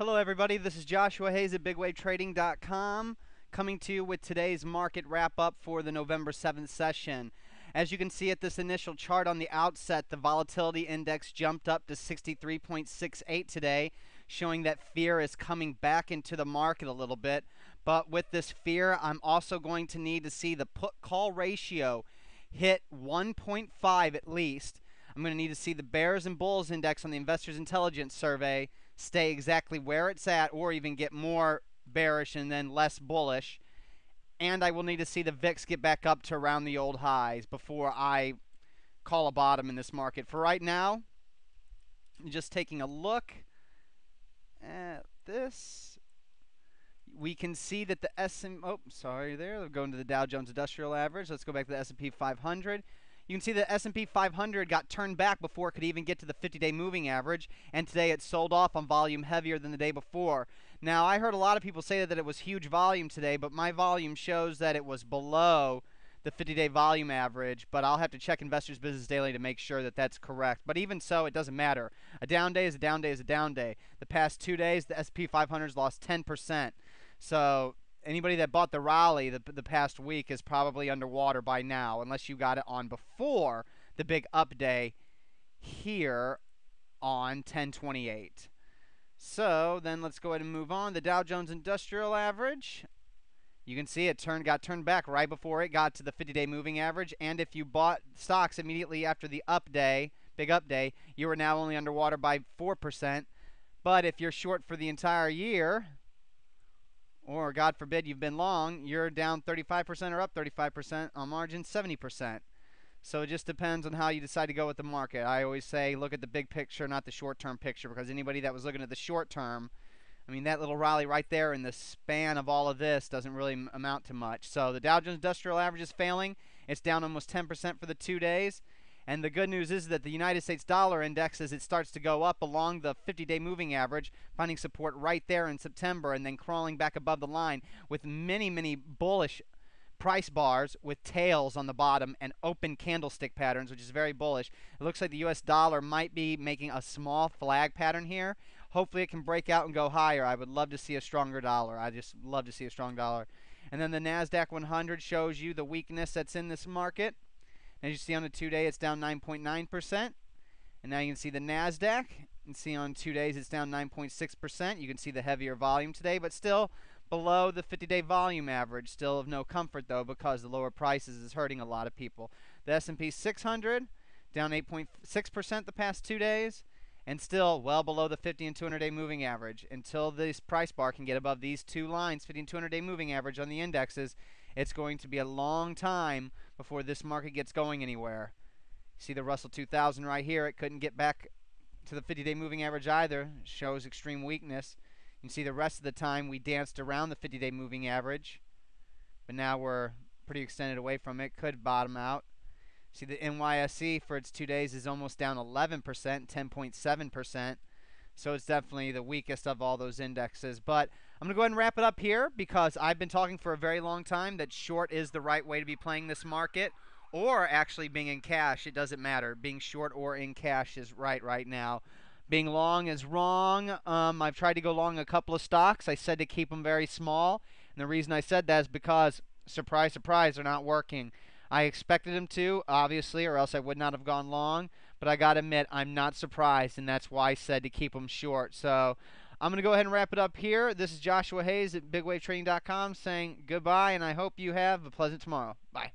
Hello everybody, this is Joshua Hayes at BigWaveTrading.com coming to you with today's market wrap-up for the November 7th session. As you can see at this initial chart on the outset, the volatility index jumped up to 63.68 today, showing that fear is coming back into the market a little bit. But with this fear, I'm also going to need to see the put-call ratio hit 1.5 at least. I'm going to need to see the bears and bulls index on the Investors Intelligence Survey stay exactly where it's at or even get more bearish and then less bullish. And I will need to see the VIX get back up to around the old highs before I call a bottom in this market. For right now, just taking a look at this, we can see that the they're going to the Dow Jones Industrial Average. Let's go back to the S&P 500. You can see the S&P 500 got turned back before it could even get to the 50-day moving average, and today it sold off on volume heavier than the day before. Now, I heard a lot of people say that it was huge volume today, but my volume shows that it was below the 50-day volume average, but I'll have to check Investors Business Daily to make sure that that's correct. But even so, it doesn't matter. A down day is a down day is a down day. The past 2 days, the S&P 500's lost 10%. So anybody that bought the rally the past week is probably underwater by now, unless you got it on before the big up day here on 10/28. So then let's go ahead and move on. The Dow Jones Industrial Average, you can see it got turned back right before it got to the 50-day moving average. And if you bought stocks immediately after the up day, big up day, you are now only underwater by 4%. But if you're short for the entire year, or God forbid you've been long, you're down 35% or up 35%, on margin 70%. So it just depends on how you decide to go with the market. I always say look at the big picture, not the short-term picture, because anybody that was looking at the short term, I mean, that little rally right there in the span of all of this doesn't really amount to much. So the Dow Jones Industrial Average is failing. It's down almost 10% for the 2 days. And the good news is that the United States dollar index, as it starts to go up along the 50-day moving average, finding support right there in September and then crawling back above the line with many, many bullish price bars with tails on the bottom and open candlestick patterns, which is very bullish. It looks like the U.S. dollar might be making a small flag pattern here. Hopefully it can break out and go higher. I would love to see a stronger dollar. I just love to see a strong dollar. And then the NASDAQ 100 shows you the weakness that's in this market. As you see on the 2-day, it's down 9.9%. And now you can see the NASDAQ. You can see on 2 days it's down 9.6%. You can see the heavier volume today, but still below the 50-day volume average. Still of no comfort, though, because the lower prices is hurting a lot of people. The S&P 600 down 8.6% the past 2 days, and still well below the 50 and 200-day moving average. Until this price bar can get above these two lines, 50 and 200-day moving average on the indexes, it's going to be a long time before this market gets going anywhere. See the Russell 2000 right here. It couldn't get back to the 50-day moving average either. It shows extreme weakness. You can see the rest of the time we danced around the 50-day moving average, but now we're pretty extended away from it. Could bottom out. See the NYSE for its 2 days is almost down 11%, 10.7%. So it's definitely the weakest of all those indexes. But I'm going to go ahead and wrap it up here because I've been talking for a very long time that short is the right way to be playing this market, or actually being in cash. It doesn't matter. Being short or in cash is right now. Being long is wrong. I've tried to go long a couple of stocks. I said to keep them very small. And the reason I said that is because, surprise, surprise, they're not working. I expected them to, obviously, or else I would not have gone long. But I got to admit, I'm not surprised, and that's why I said to keep them short. So I'm going to go ahead and wrap it up here. This is Joshua Hayes at BigWaveTrading.com saying goodbye, and I hope you have a pleasant tomorrow. Bye.